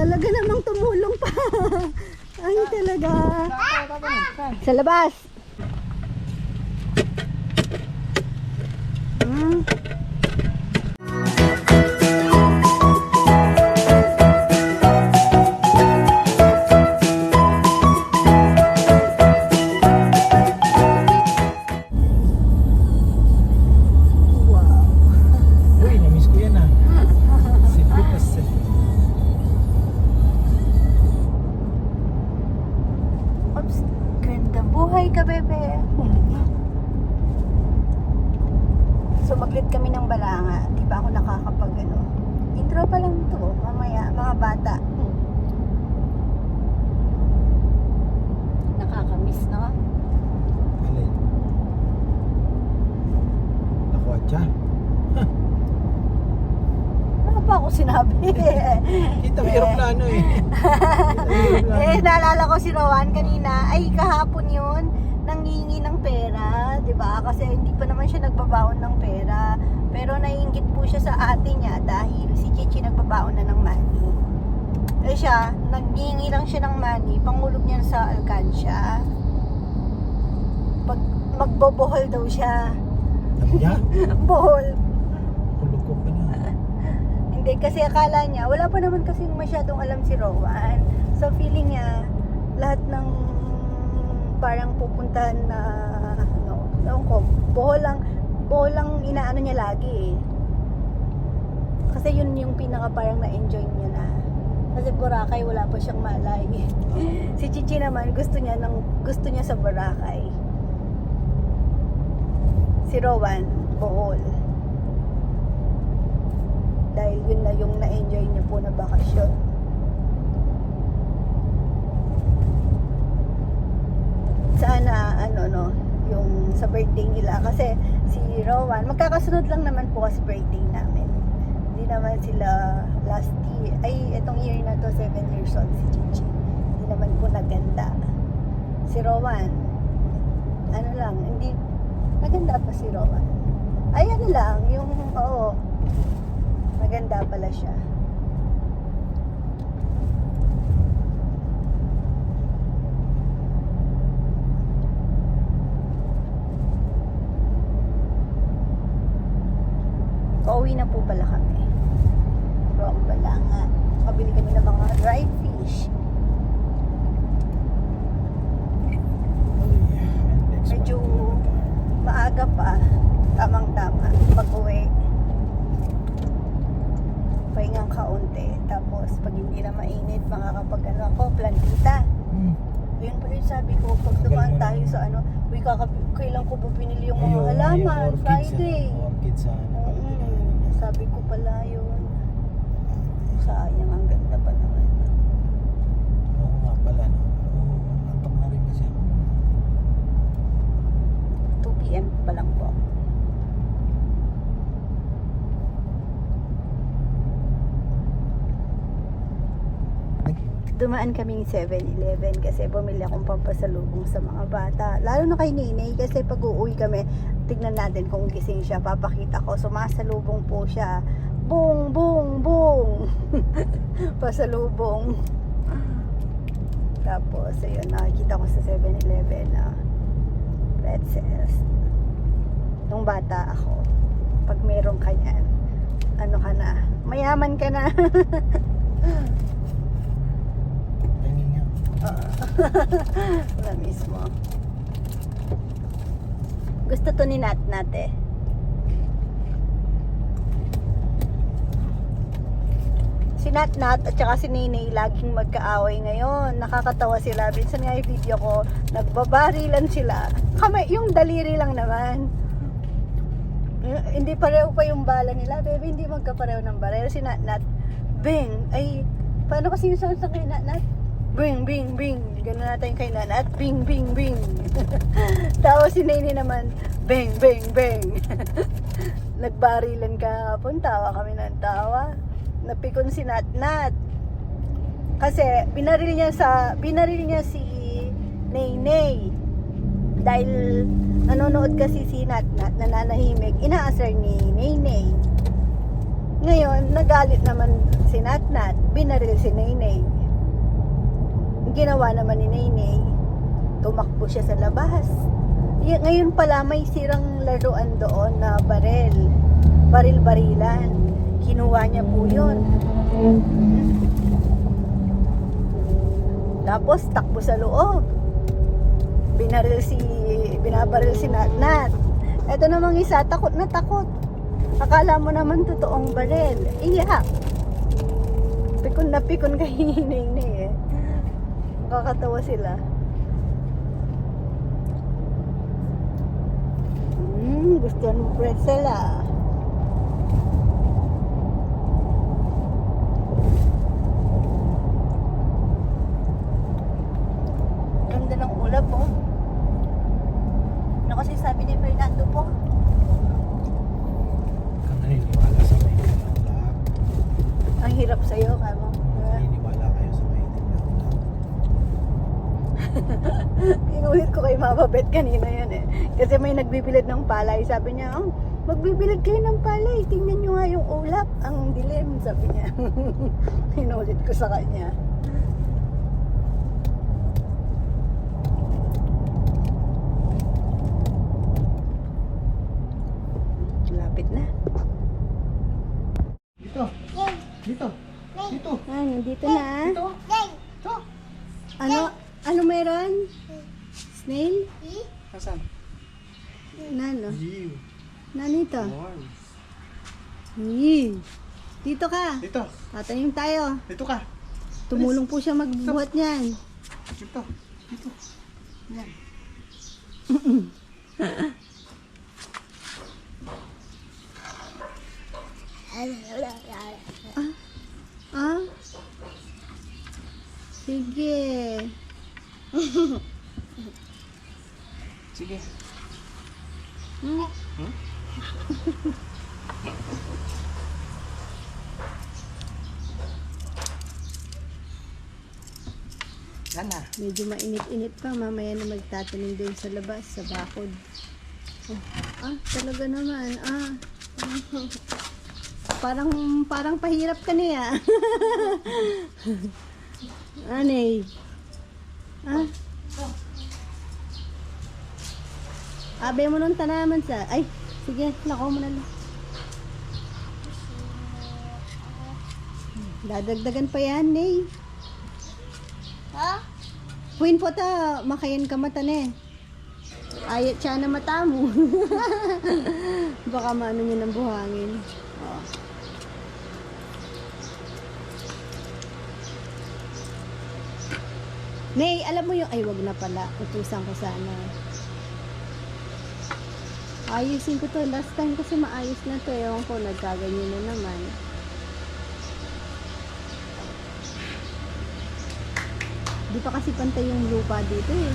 Talaga namang tumulong pa. Ay, talaga. Sa labas. Uy, namiss ko yan ah. Cebu kasi. Oops, ganda buhay ka, bebe. Sumaglit kami ng Balanga. Di ba ako nakakapag intro pa lang to. Mamaya, mga bata. Nakakamiss, no? Alin? Nakuha Ano pa ako sinabi? Kita may aeroplano eh. Naalala ko si Rowan kanina. Ay, kahapon yun. Nangingi ng pera. Diba? Kasi hindi pa naman siya nagbabaon ng pera. Pero naiinggit po siya sa ate niya dahil si Chichi nagbabaon na ng money. Eh siya, naghingi lang siya ng money. Pangulog niya sa alkansya. Magbobohol daw siya. Sabi niya? Bohol. Kulog ko pa na. Hindi, kasi akala niya, wala pa naman kasi masyadong alam si Rowan. So feeling niya, lahat ng parang pupuntahan na, ewan ko, bohol lang inaano niya lagi eh. Kasi yun yung pinaka parang na-enjoy niya na. Kasi Boracay, wala pa siyang malay. Si Chichi naman, gusto niya sa Boracay. Si Rowan, Bohol. Dahil yun na yung na-enjoy niya po na bakasyon. Sana, yung sa birthday nila. Kasi si Rowan, magkakasunod lang naman po kasi birthday namin. Hindi naman sila last year, etong year na to, 7 years old si Chichi. Hindi naman po naganda. Si Rowan, hindi, maganda pa si Rowan. Ay, maganda pala siya. Pauwi na po pala kami from Balanga. Pabili kami ng mga dried fish. Medyo maaga pa, tamang-tama pag-uwi. Pahingang kaunti. Tapos pag hindi na mainit, makakapag plantita. Yun pa rin sabi ko, pag dumaan tayo sa kailan ko ba pinili yung mga halaman? Friday. Orchids sa Sabi ko pala yun. Sayang, ang ganda pa naman. Oo nga pala, no? Antok na rin kasi ako. 2 PM pa lang po. Dumaan kaming 7-Eleven kasi bumili akong pampasalubong sa mga bata. Lalo na kay Ninay kasi pag uuwi kami, tignan natin kung gising siya. Papakita ko, sumasalubong po siya. Bong, bong, bong! Pasalubong. Tapos, ayun, nakikita ko sa 7-Eleven na pretzels. Nung bata ako, pag meron ka yan, ka na, mayaman ka na. Na mismo. Gusto to ni Nat eh. Si Nat at saka si Ninay laging magkaaway ngayon. Nakakatawa sila. Minsan nga yung video ko, nagbabarilan sila. Yung daliri lang naman. Hindi pareho pa yung bala nila. Baby, hindi magkapareho ng baril. Si Nat, bing! Ay, paano kasi yung sound sa kay Nat? Bing, bing, bing. Ganun natin kay Nat. Bing, bing, bing. Tapos si Nene naman, bing, bing, bing. Nagbarilan kahapon. Tawa kami ng tawa. Napikon si Nat. Kasi binaril niya si Nene. Dahil nanonood kasi si Nat nananahimik. Inaasar ni Nene. Ngayon, nagalit naman si Natnat, binaril si Naynay. Ang ginawa naman ni Naynay, tumakbo siya sa labas. Ngayon pala may sirang laruan doon na baril-barilan. Kinuha niya po yun. Tapos takbo sa loob. Binabaril si Natnat. Ito namang isa, takot na takot. Akala mo naman totoong baril. Iyak. Pikon na pikon kay Naynay eh. Nakakatawa sila. Gusto mo pretzel ah. Ganda ng ulap po. Ano kasi sabi ni Fernando po? Kung naniniwala sa may itim na ulap, Ang hirap sa'yo, kamo. naniniwala kayo sa may itim na ulap. Inulit ko kay Mama Beth kanina yan eh. Kasi may nagbibilad ng palay. Sabi niya, oh, magbibilad kayo ng palay. Tingnan nyo nga yung ulap. Ang dilim, sabi niya. Inulit ko sa kanya. Lapit na. Dito. Dito. Dito. Ah, nandito na. Dito. Dito. Ano meron? Snail? Asan? Nano? Ew. Nanito? Warm. Dito ka. Dito. Tatanim tayo. Dito ka. Tumulong po siya magbuhat niyan. Dito. Dito. Yan. Ah? Sige. Sige. Hmm? Yan na. Medyo mainit-init pa. Mamaya na magtatanim doon sa labas, sa bakod. Talaga naman. Parang pahirap ka niya. Anay. Abe mo nung tanaman sa... Ay, sige, nako mo na lang. Dadagdagan pa yan, Nay. Huwin po ta, makayan ka mata ne. Ayat siya na mata mo. Baka maano niya ng buhangin. Oh. Nay, alam mo yung... Ay, wag na pala. Utusan ko sana. Ayusin ko to. Last time kasi maayos na to. Ewan ko, nagkaganyan na naman. Di pa kasi pantay yung lupa dito eh.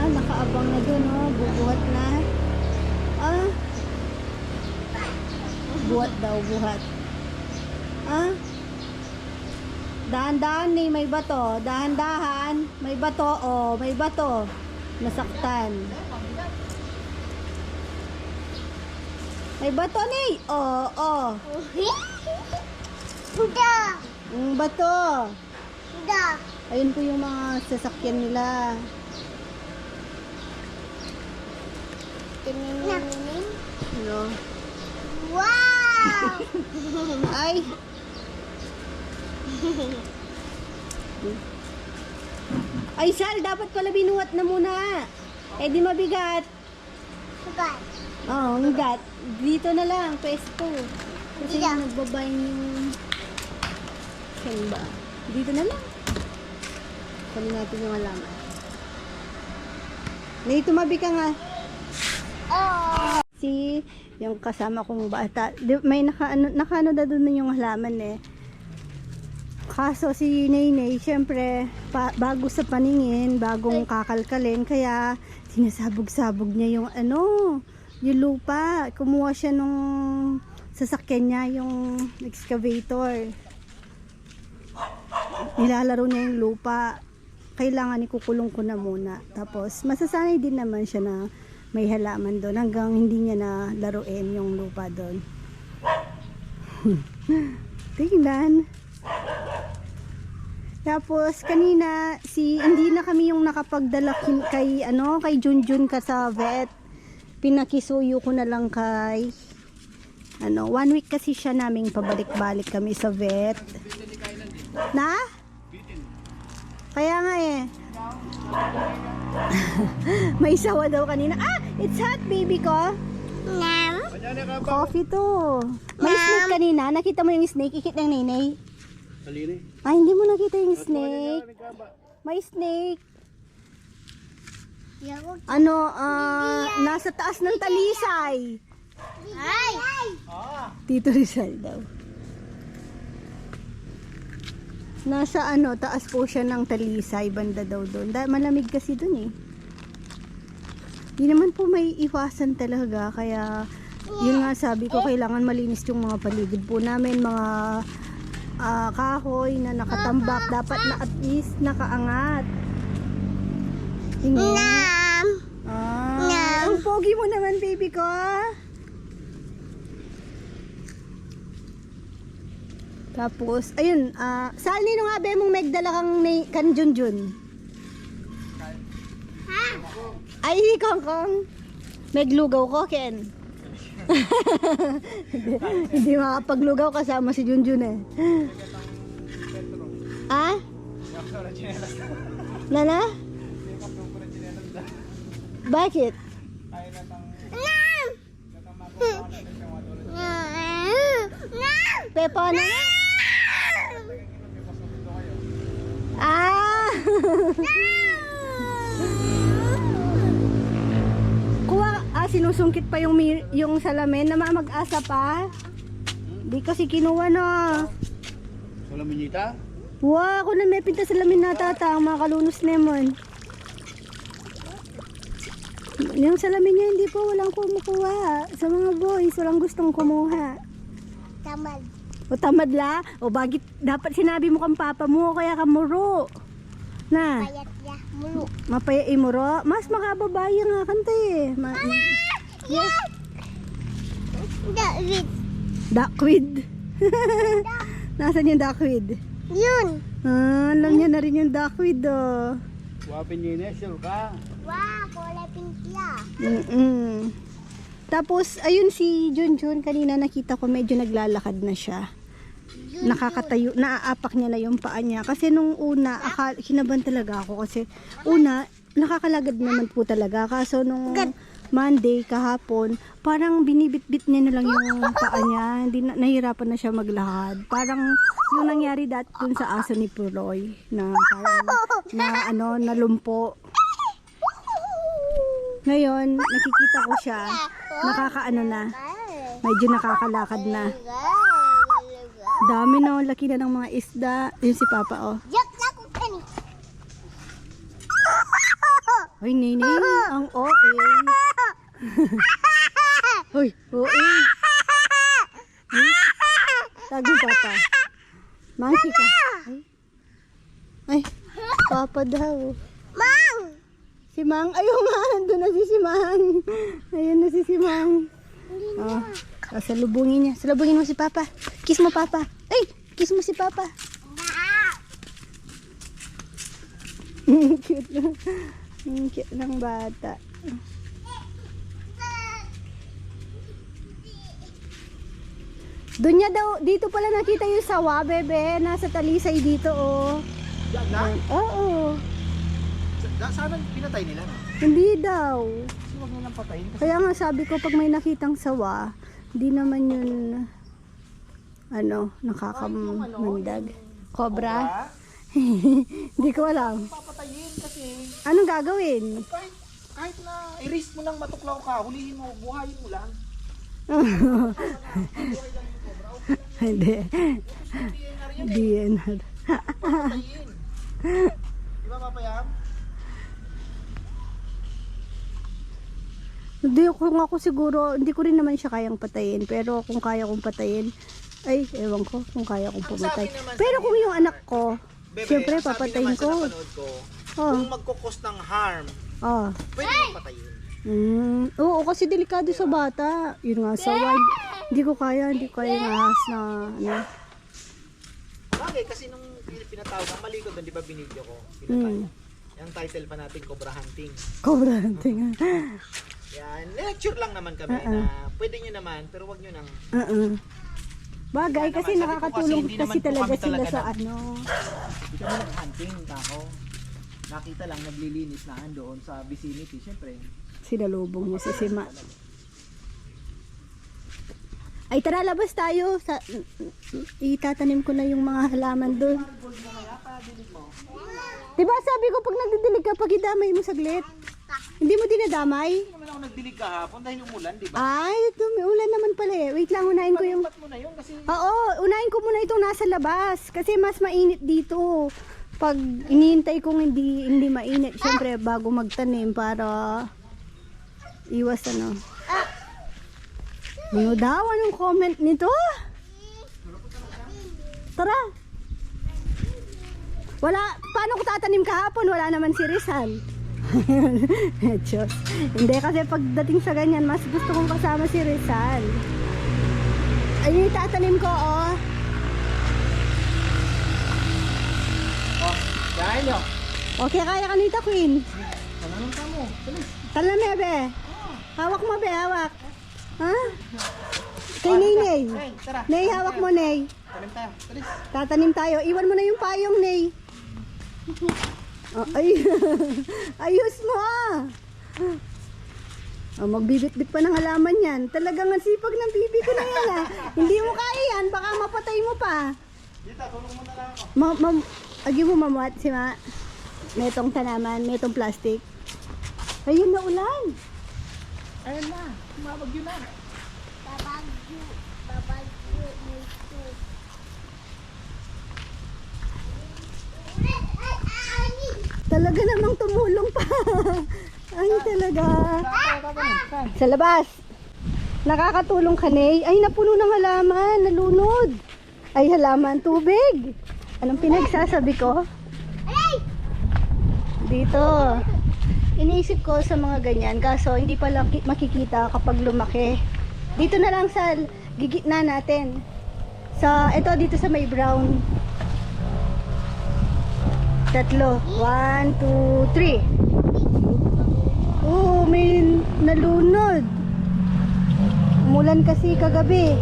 Nakaabang na dun oh. Bubuhat na. Buhat daw, buhat. Dahan-dahan ni, may bato. Dahan-dahan. May bato, oh. May bato. Nasaktan. May bato ni. Oh. Bato. Ayun po yung mga sasakyan nila. No. Wow! Ay. Ay, Sal, dapat pala binuhat na muna. Eh, di mabigat. Sugat. Oo, ang gat. Dito na lang, pesto. Kasi Dito. nagbabayin yung... Saan ba? Dito na lang. Kunin natin yung alaman. Nay, tumabi ka nga. Oh! Si, yung kasama kong bata. May nakaano na doon na yung halaman eh. Kaso si Naynay, syempre, bago sa paningin, bagong kakalkalin, kaya sinasabog-sabog niya yung yung lupa. Kumuha siya nung sasakyan niya, yung excavator. Nilalaro niya yung lupa. Kailangan ikukulong ko na muna. Tapos, masasanay din naman siya na may halaman doon hanggang hindi niya na laruin yung lupa doon. Tingnan. Tapos kanina hindi na kami yung nakapagdala kay Junjun ka sa vet. Pinakisuyo ko na lang kay 1 week kasi siya naming pabalik-balik kami sa vet. Na? Kaya nga eh. May sawa daw kanina. It's hot, baby ko. Nam. Coffee to. May snake kanina. Nakita mo yung snake? Ikit ng nenay. Halini. Hindi mo nakita yung snake. May snake. Nasa taas ng talisay. Ay. Tito Rizal daw. Nasa taas po siya ng talisay, banda daw doon. Malamig kasi doon eh. Di naman po may iwasan talaga, kaya yun nga sabi ko, kailangan malinis yung mga paligid po namin, mga kahoy na nakatambak, dapat na at least nakaangat. Tingin. Nam. Ang pogi mo naman, baby ko. Tapos, ayun, saan nino nga be mong megdala kan Junjun? Ay, Kongkong. Meglugaw ko, Ken. Hindi makapaglugaw kasama si Junjun eh. Nana? Bakit? Nam. Pepa na? Sinusungkit pa yung salamin na mag-asa pa. Di kasi kinuha na. Salamin nita? Wow, ako na may pinta salamin na tata. Mga kalunos naman. Yung salamin niya hindi po walang kumukuha. Sa mga boys, walang gustong kumuha. Tamad. O tamad la? O bakit dapat sinabi mo kang papa mo kaya ka muro? Na? Payat ya. Mulu. Mapaya imuro? Mas makababaya nga kanta eh. Yes. David. Duckweed. Nasaan yung duckweed? Yun. Alam niya na rin yung duckweed oh. Wapin niya inesyal ka. Wow, kulay pink ya. Tapos ayun si Junjun kanina nakita ko medyo naglalakad na siya. Nakakatayo, naaapak niya na yung paa niya. Kasi nung una, kinaban talaga ako. Kasi una, nakakalagad naman po talaga. Kaso nung Monday, kahapon, parang binibit-bit niya na lang yung paa niya. Hindi nahirapan na siya maglakad. Parang yung nangyari dati dun sa aso ni Puroy. Na parang, nalumpo. Ngayon, nakikita ko siya. Nakakaano na. Medyo nakakalakad na. Dami na, laki na ng mga isda. Yun si Papa, oh. Jak aku kani. Ay, Nini, ang OA. Hoy, OA. Tago, Papa. Monkey ka. Ay, Papa daw. Mang. Si Mang, ayun nga, nandun na si Mang. Ayun na si Mang. Oh, salubungin niya. Salubungin mo si Papa. Kiss mo, Papa. Ay, kiss mo si Papa. Cute lang. Cute lang bata. Doon niya daw, dito pala nakita yung sawa, bebe. Nasa talisay dito, oh. Oo. Sana pinatay nila, no? Hindi daw. Huwag nilang patayin. Kaya nga sabi ko, pag may nakitang sawa, hindi naman yun, nakakamundag. Cobra? Hindi ko alam. Papatayin kasi Anong gagawin? kahit na i-risk mo lang matuklaw ka, hulihin mo, buhayin mo lang. Hindi. Hindi yan. Papatayin. Di ba, Papayam? Hindi, kung ako siguro, hindi ko rin naman siya kayang patayin. Pero kung kaya kong patayin, ay, ewan ko kung kaya kong pumatay. Pero kung yung anak ko, siyempre papatayin ko. Kung magkukos ng harm, pwede mong patayin. Oo, kasi delikado sa bata. Yun nga, sa wild. Hindi ko kaya yung ahas na ano. Bagay, kasi nung pinatawag ang malikot doon, di ba binidyo ko? Pinatawag. Mm. Yung title pa natin, Cobra Hunting. Cobra hunting. Yan, lecture lang naman kami na pwede nyo naman, pero wag nyo nang... Bagay, Kaya kasi naman, sabi ko nakakatulong kasi, hindi kasi naman po talaga kami sila talaga sa na- ano. Hindi kami nag-hunting ako. Nakita lang, naglilinis na doon sa vicinity. Siyempre, Sinalubong mo si Sima. Ay, tara, labas tayo. Itatanim ko na yung mga halaman doon. Diba sabi ko pag nagdidilig ka, pag idamay mo saglit. Hindi mo dinadamay? hindi naman ako nagdilig kahapon dahil umulan, di ba? Ay, ito, may ulan naman pala eh. Wait lang, unahin ko yung... Ba't mo na yun? Kasi Oo, unahin ko muna itong nasa labas. Kasi mas mainit dito. Pag iniintay kong hindi mainit, syempre bago magtanim para iwas ano. Ano daw? Anong comment nito? Tara. Wala, paano ko tatanim kahapon? Wala naman si Rizal. Diyos. Hindi kasi pagdating sa ganyan, mas gusto kong kasama si Rizal. Ayun yung tatanim ko, oh. dahil yun. Okay, kaya ka nito, Queen. Tananong ka mo. Tulis. Tala me, be. Hawak mo, be, hawak. Ha? Kay Ney, Ney. Hey, tara. Ney, hawak mo, Ney. Tanim tayo. Tulis. Tatanim tayo. Iwan mo na yung payong, Ney. Oh, ay. Ayos mo, ah. Oh, magbibit-bit pa ng halaman yan. Talagang ang sipag ng bibi ko na yan, ah. Hindi mo kaya yan. Baka mapatay mo pa. Dito, tulong mo na lang ako. Agi mo mamuat si Ma. May itong tanaman, may itong plastic. Ayun na ulan. Ayun na. Mabagyo na. Babagyo nito. Talaga namang tumulong pa. Ay talaga. Sa labas. Nakakatulong ka, Ney. Ay, napuno ng halaman. Nalunod. Ay, halaman. Tubig. Anong pinagsasabi ko? Dito. Iniisip ko sa mga ganyan. Kaso, hindi pala makikita kapag lumaki. Dito na lang sa gigitna natin. Ito dito sa may brown. Tatlo. 1, 2, 3. Oo, may nalunod. Umulan kasi kagabi.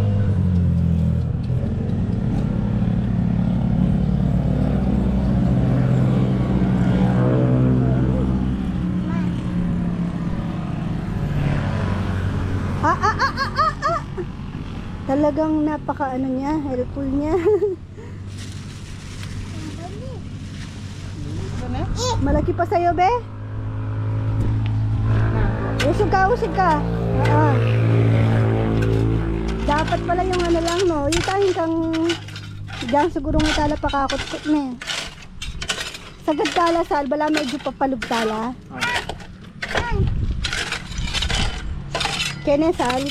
Talagang napaka ano niya, helpful niya. Malaki pa sa'yo, be? Usog ka. Dapat pala yung ano lang, no? Itahin kang diyan siguro ng tala pakakot-kot na. Sagad tala, sal, bala medyo papalog tala. Kene, sal?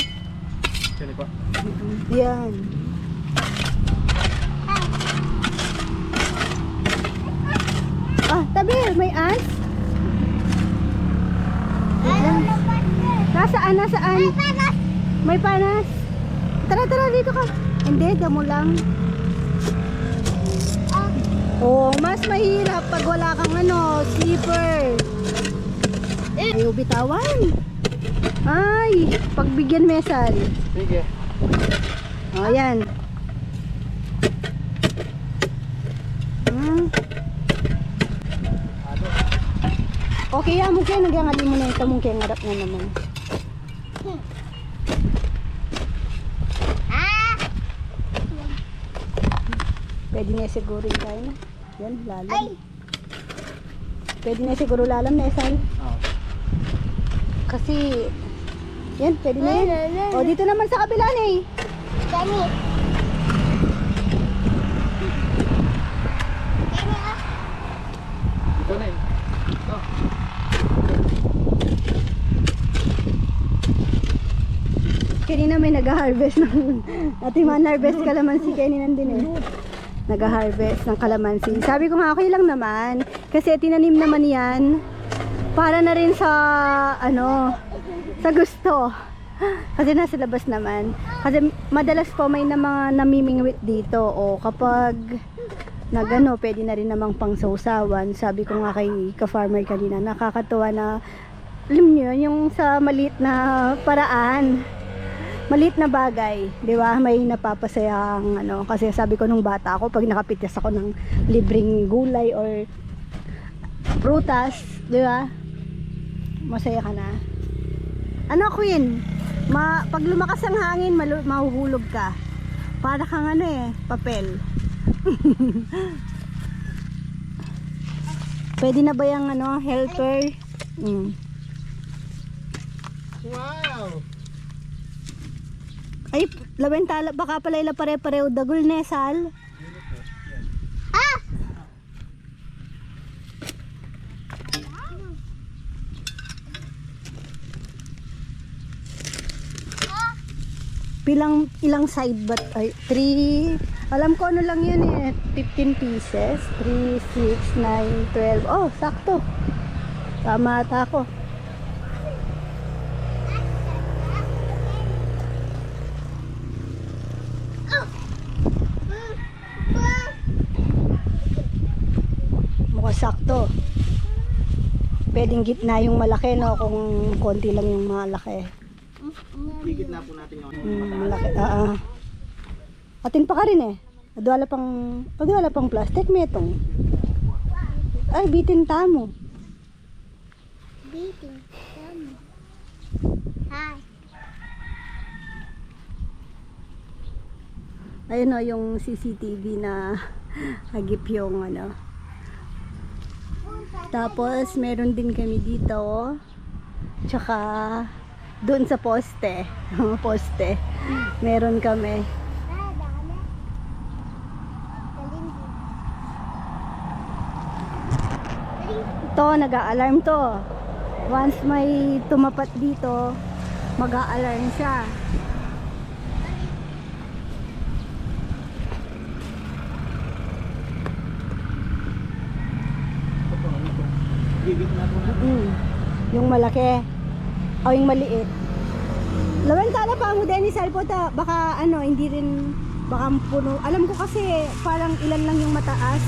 Kaya po. Yan. Tabi, may ants? Nasaan? May panas. Tara, dito ka. Hindi, damo lang. Mas mahirap pag wala kang slipper. Ayaw bitawan. Ay, pagbigyan mesal. Sige. Yan. Okay, mungkin nagyangali mo na ito, mungkin ngarap na naman. Pwede na siguro tayo na. Yan, lalam. Pwede na siguro lalam na isang. Kasi, yan, pwede na yan. O, dito naman sa kabila na eh. Dani. Ito na eh. Ito. Kanina may nag-harvest ng ating man-harvest kalamansi kanina din eh. Nag-harvest ng kalamansi. Sabi ko nga okay lang naman kasi tinanim naman yan para na rin sa Sa gusto. Kasi nasa labas naman. Kasi madalas po may na mga namimingwit dito. O kapag nagano, pwede na rin namang pangsawsawan. Sabi ko nga kay ka-farmer kanina, nakakatuwa na, alam nyo, yung sa maliit na paraan, maliit na bagay, di ba? May napapasayang ano, kasi sabi ko nung bata ako, pag nakapitas ako ng libreng gulay or prutas, di ba? Masaya ka na. Ano, Queen? Pag lumakas ang hangin, mahuhulog ka. Para kang ano papel. Pwede na ba yung ano, helper? Wow! Ay, lawentala, baka pala ila pare-pareho dagol ne, Sal. Ilang side bat? Ay, 3. Alam ko ano lang yun 15 pieces. 3, 6, 9, 12. Oh, sakto. Tama ata ako. Mukhang sakto. Pwedeng gitna yung malaki, no? Kung konti lang yung malaki. Higit na po natin yung Malaki. Atin pa ka rin Pag wala pang plastic, may itong. Ay, bitin tamo. Beating. Hi. Ayun yung CCTV na hagip yung ano. Tapos, meron din kami dito. Tsaka, doon sa poste. Poste. Meron kami. Ito, nag-a-alarm to. Once may tumapat dito, mag-a-alarm siya. higit na po natin. Yung malaki. O yung maliit. Lawentala pa mo din ni Salpota. Baka ano, hindi rin, baka puno. Alam ko kasi parang ilan lang yung mataas.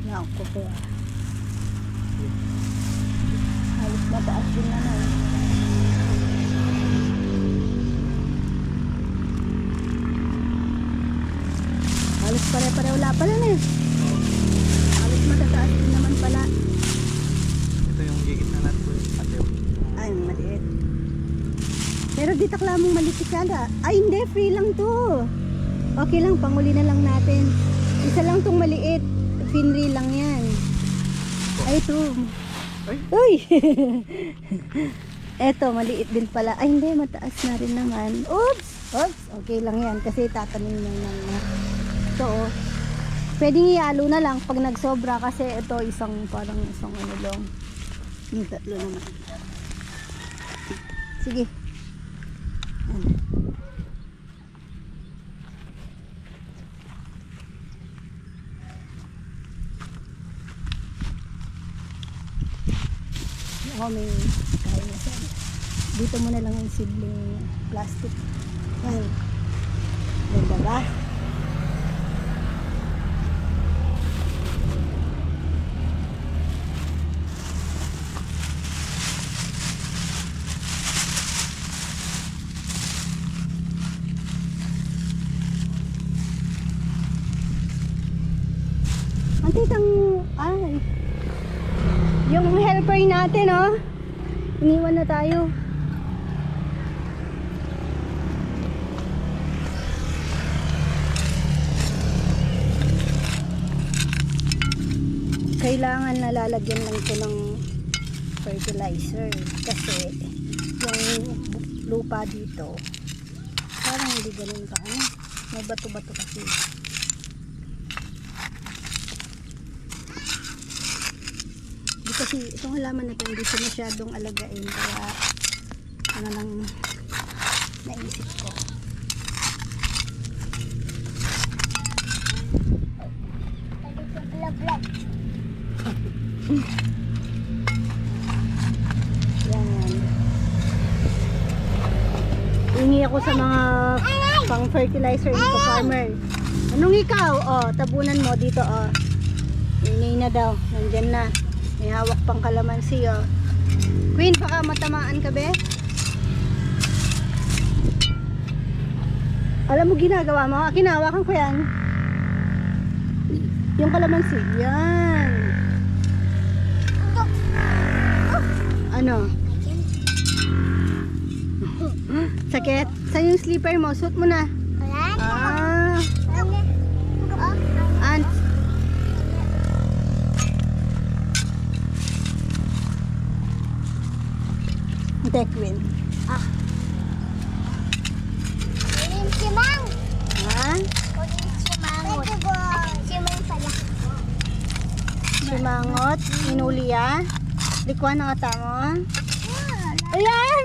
Yan ko po. Halos mataas din na na. Halos pare-pareho wala pala na. Halos matataas din naman pala. Ito yung higit na natin po yung pateo. Ay, maliit. Pero di takla mong maliit kala. Ay, hindi. Free lang to. Okay lang, panguli na lang natin. Isa lang tong maliit. Finri lang yan. Ay, ito. Ay. Uy! Eto, maliit din pala. Ay, hindi. Mataas na rin naman. Oops! Oops! Okay lang yan. Kasi tatanim lang ng ito, oh. Pwedeng ialo na lang pag nagsobra. Kasi ito, parang isang ano lang. Yung tatlo naman. Sige. Ako may kaya na siya. Dito mo na lang yung seedling plastic. Yan. Ganda ba? Antitang, ay, yung helper natin, oh, iniwan na tayo. Kailangan nalalagyan lang ito ng fertilizer kasi yung lupa dito parang hindi ganun ka, ano, may bato-bato kasi. Kasi itong halaman na ito hindi siya masyadong alagain kaya Ano lang naisip ko. Blah. Yan. Hingi ako sa mga pang fertilizer ko, farmer. Anong ikaw? Oh, tabunan mo dito, oh. Hingi na daw. Nandyan na. May hawak pang kalamansi, oh. Queen, baka matamaan ka, be? Alam mo ginagawa mo? Kinahawakan ko yan. Yung kalamansi. Yan. Ano? Sakit? Saan yung slipper mo? Suot mo na. Ah. Ant. Queen. Ha? Simangot. Inulia. Likuan ang ata mo. Ayan!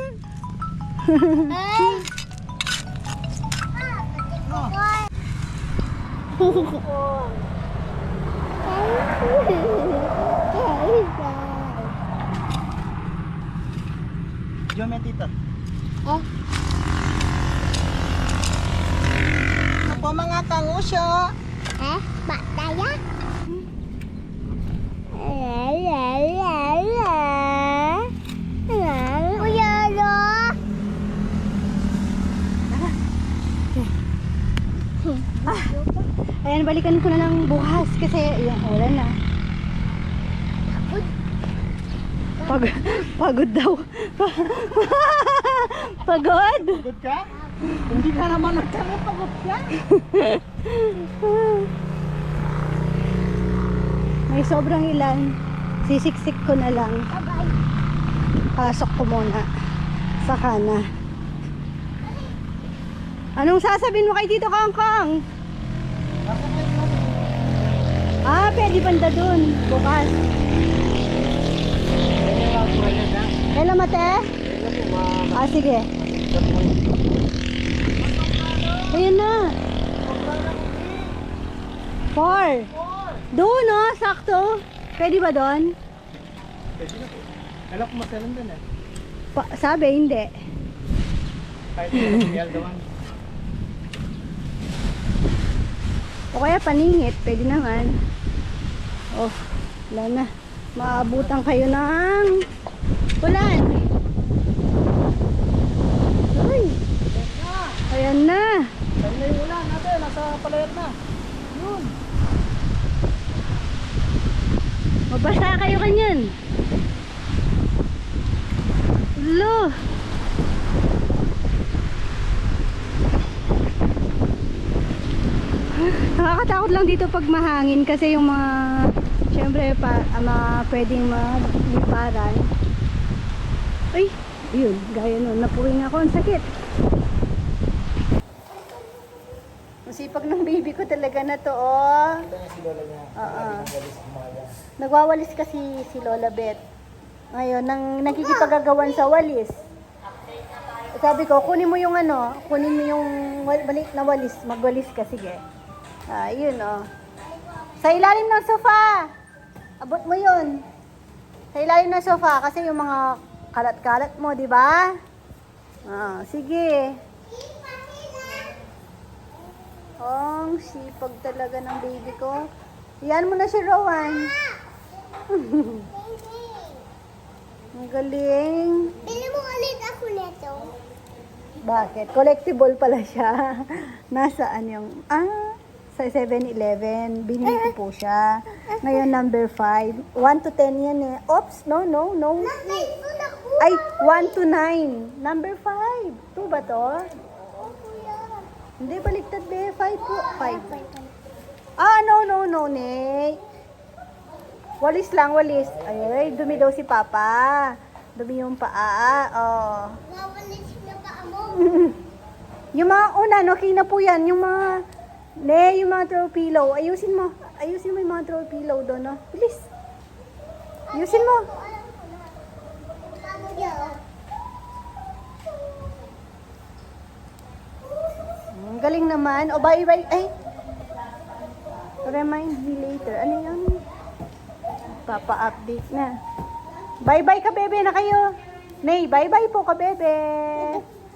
Diyan may tita. Ako mga kangusyo. Bataya? Uyalo. Ayan, balikan ko na lang bukas kasi yung ulan na. Pagod daw. Pagod? Pagod ka? Hindi ka naman nagtanong, pagod ka? May sobrang ilan. Sisiksik ko na lang. Bye-bye. Pasok ko muna. Saka na. Anong sasabihin mo kay Tito Kangkang? Ah, pwede banda dun. Bukas. Kailan mate? Ah, sige. Ayun na. 4. Doon, no? Sakto. Pwede ba doon? Pwede na po. Alam ko masalan doon eh. Sabi, hindi. Kahit yung gawan. O kaya paningit, pwede naman. Oh, wala na. Maabutan kayo ng ulan. Uy. Ayan na. Saan na yung ulan natin? Nasa palayar na. Yun. Mabasa kayo kanyan. Ulo. Nakakatakot lang dito pag mahangin kasi yung mga syempre pwedeng magliparan. Ay, yun, gaya nun, napuwing ako, ang sakit. Masipag ng baby ko talaga na to, oh. Ito nga si Lola niya. Oo. Nagwalis ang umaga. Nagwawalis kasi si Lola Beth. Ngayon, nakikipagagawan sa walis. Sabi ko, kunin mo yung kunin mo yung balik na walis, magwalis ka, sige. Yun, oh. Sa ilalim ng sofa. Abot mo yun. Sa ilalim ng sofa, kasi yung mga kalat-kalat mo, di ba? Sige. Ang sipag talaga ng baby ko. Iyan mo na si Rowan. Ang galing. Bili mo ulit ako nito. Bakit? Collectible pala siya. Nasaan yung... sa 7-Eleven. Binili ko po siya. Ngayon, number 5. 1 to 10 yan eh. Oops, no. Ay, 1 to 9. Number 5. 2 ba to? Hindi, baliktad be. 5 po. 5. No, Nick. Walis lang, walis. Ay, dumi daw si Papa. Dumi yung paa. Oh. Nawalis na pa mo. Yung mga una, okay na po yan. Yung mga, yung mga throw pillow. Ayusin mo. Ayusin mo yung mga throw pillow doon, no? Bilis. Ayusin mo. Ang galing naman. O, bye-bye. Ay! Remind me later. Ano yun? Papa-update na. Bye-bye ka, bebe, na kayo. Nay, bye-bye po ka, bebe.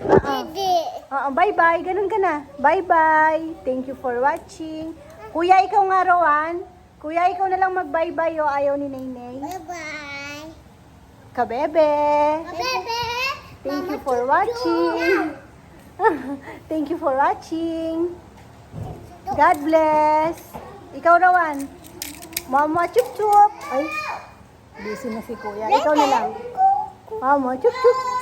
Hindi. Bye-bye. Ganun ka na. Bye-bye. Thank you for watching. Kuya, ikaw nga, Rowan. Kuya, ikaw na lang mag-bye-bye, o. Ayaw ni Naynay. Bye-bye. Ka, bebe. Bebe. Thank you for watching. Thank you for watching. God bless. Ikaw, Rowan. Mama, chup-chup. Ay, busy na si Kuya. Ikaw na lang. Mama, chup-chup.